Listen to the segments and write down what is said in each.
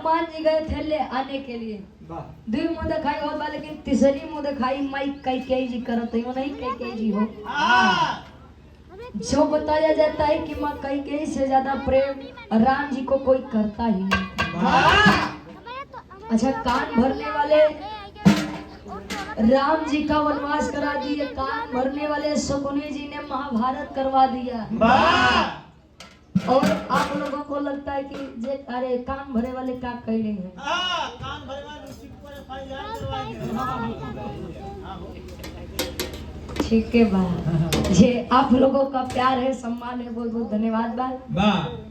हनुमान जी गए थे ले आने के लिए। दुई मुँह दिखाई होत बा, लेकिन तीसरी मुँह दिखाई माई कैकेयी जी करत हो नहीं, कैकेयी जी हो। जो बताया जाता है कि माँ कैकेयी से ज्यादा प्रेम राम जी को कोई करता ही नहीं। अच्छा, कान भरने वाले राम जी का वनवास करा दिए, कान भरने वाले शकुनी जी ने महाभारत करवा दिया। और आप लोगों को लगता है कि जे अरे कान भरे वाले क्या कैले हैं? कान भरे वाले उसी के ऊपर FIR करवाएंगे। ठीक है बा, ये आप लोगों का प्यार है, सम्मान है, बहुत बहुत धन्यवाद बा।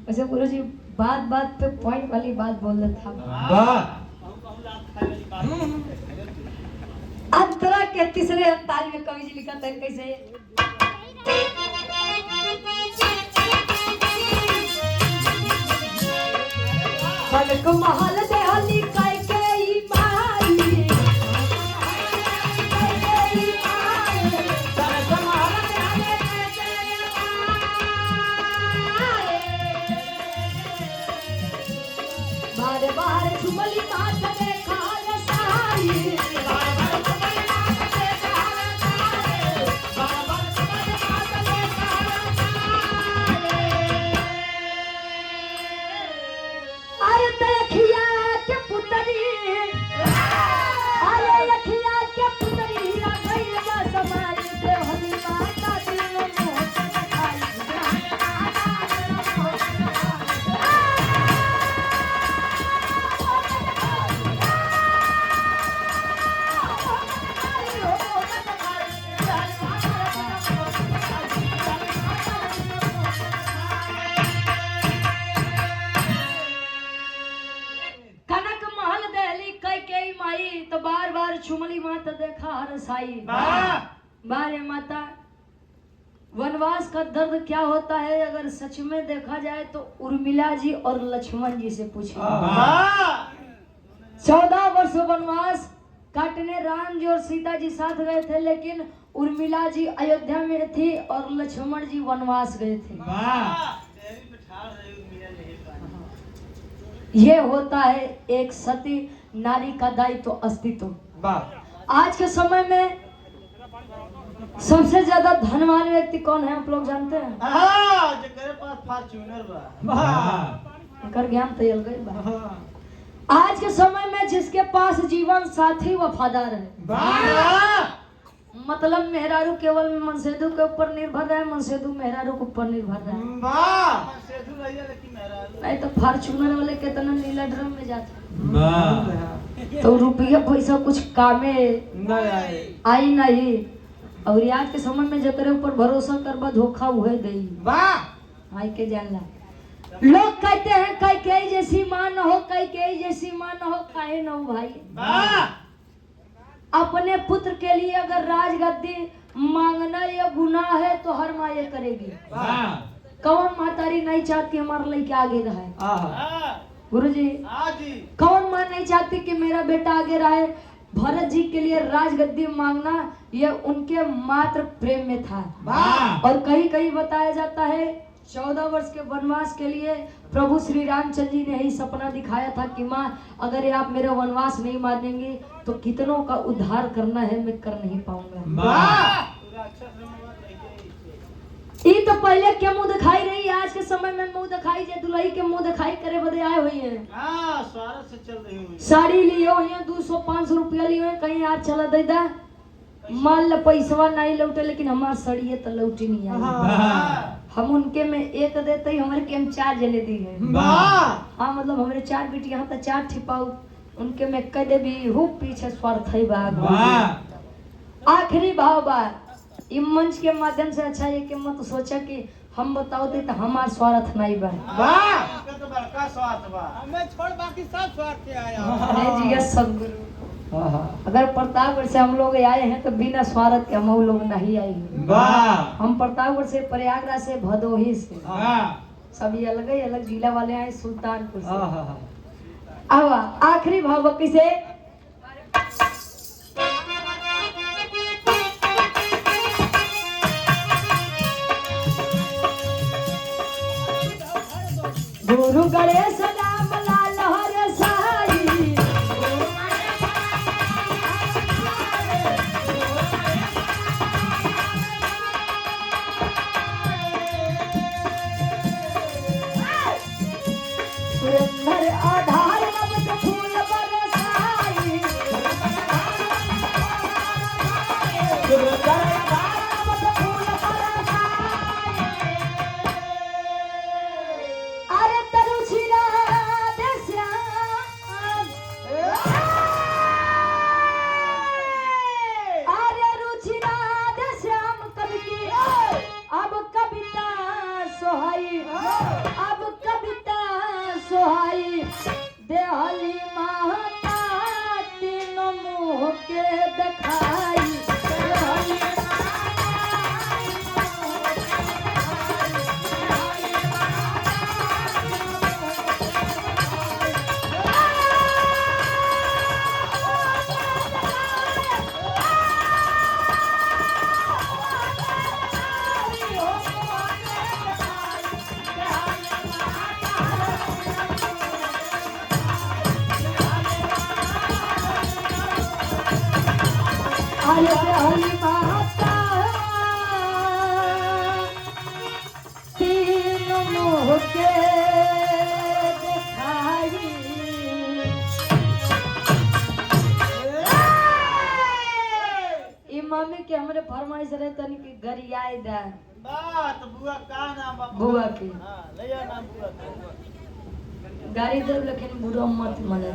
वैसे गुरु जी बात बात पे पॉइंट वाली बात बोल रहा था। अंतरा के तीसरे अंताल में कवि जी लिखा था कैसे? पलक महल देहली कैकेयी माई, बार बार झुमली मात देखा साई, अरे देखिया के पुतरी, अरे देखिया के पुतरी गई जा समाई देवहली माता दिल मोह खाई। कनक महल दहली कैकेयी माई, तो बार बार छुमली माता देखा हर साई। बारे माता, वनवास का दर्द क्या होता है अगर सच में देखा जाए तो उर्मिला जी और लक्ष्मण जी से पूछिए। 14 वर्ष वनवास काटने राम जी और सीता जी साथ गए थे, लेकिन उर्मिला जी अयोध्या में थी और लक्ष्मण जी वनवास गए थे। ये होता है एक सती नारी का दायित्व, अस्तित्व। आज के समय में सबसे ज्यादा धनवान व्यक्ति कौन है आप लोग जानते हैं? जेकरे पास फॉर्च्यूनर बा। कर ज्ञान तैयार गई बा। आज के समय में जिसके पास जीवन साथी वफादार है, मतलब मेहरारू केवल मनसेदू के ऊपर निर्भर है, मनसेदू मेहरारू के ऊपर निर्भर है। नहीं तो फॉर्च्यूनर वाले कितना नीला ड्रम में जाते, तो रुपया पैसा कुछ कामे आई नहीं। और आज के समय में जकरे ऊपर भरोसा करबा धोखा उहे देई। आई के जानला लोग कहते हैं कैकेयी जैसी मां न हो, कैकेयी जैसी मां न हो, काहे न हो भाई? अपने पुत्र के लिए अगर राजगद्दी मांगना ये गुनाह है तो हर माँ ये करेगी। कौन महतारी नहीं चाहती हमारा लड़का आगे रहे? गुरुजी, कौन माँ नहीं चाहती कि मेरा बेटा आगे रहे? भरत जी के लिए राजगद्दी मांगना ये उनके मात्र प्रेम में था। और कहीं कहीं बताया जाता है 14 वर्ष के वनवास के लिए प्रभु श्री रामचंद्र जी ने ही सपना दिखाया था कि माँ अगर आप मेरा वनवास नहीं मानेंगे तो कितनों का उद्धार करना है मैं कर नहीं पाऊंगा। ये तो पहले क्या मुंह दिखाई रही, आज के समय में मुंह दिखाई जे दुल्ही के मुंह दिखाई करे बदे आए हुई है। स्वार्थ से चल रही हुई साड़ी लिए हुई है, 200-500 रुपया लिए हुए, कहीं आज चला दे दा मान ल पैसवा नहीं लौटे, लेकिन हमार सड़िए तो लौटी नहीं आई। हम उनके में एक देते ही हमारे के हम 4 जले दी है। हाँ, मतलब हमारे 4 बेटी यहाँ तो 4 छिपाऊ, उनके में कह दे भी हूँ पीछे स्वार्थ है बाग। आखिरी भाव बात इस मंच के माध्यम से अच्छा है कि मत सोचा कि हम बताओ दे तो हमार स्वार्थ नहीं बा। तो बड़का स्वार्थ बा, हमें छोड़ बाकी सब स्वार्थ से आया। अरे जी सब गुरु, अगर प्रतापगढ़ से हम लोग आए हैं तो बिना स्वार्थ के हम लोग नहीं आएंगे। हम प्रतापगढ़ से, प्रयागराज से, भदोही से, सभी अलग ही अलग जिला वाले आए, सुल्तानपुर से। अब आखिरी भाव किसे? गुरु गणेश राम लाल हरे सा हली माता तीनों मुँह के दिखाई हली हली माता तीनों मुँह के दिखाई ई मम्मी के हमरे फरमाइश रहे तनी के घर आए दा बात बुआ का नाम बा बुआ के हां ले नाम बुआ गाड़ी दे लेकिन बुरा मत मले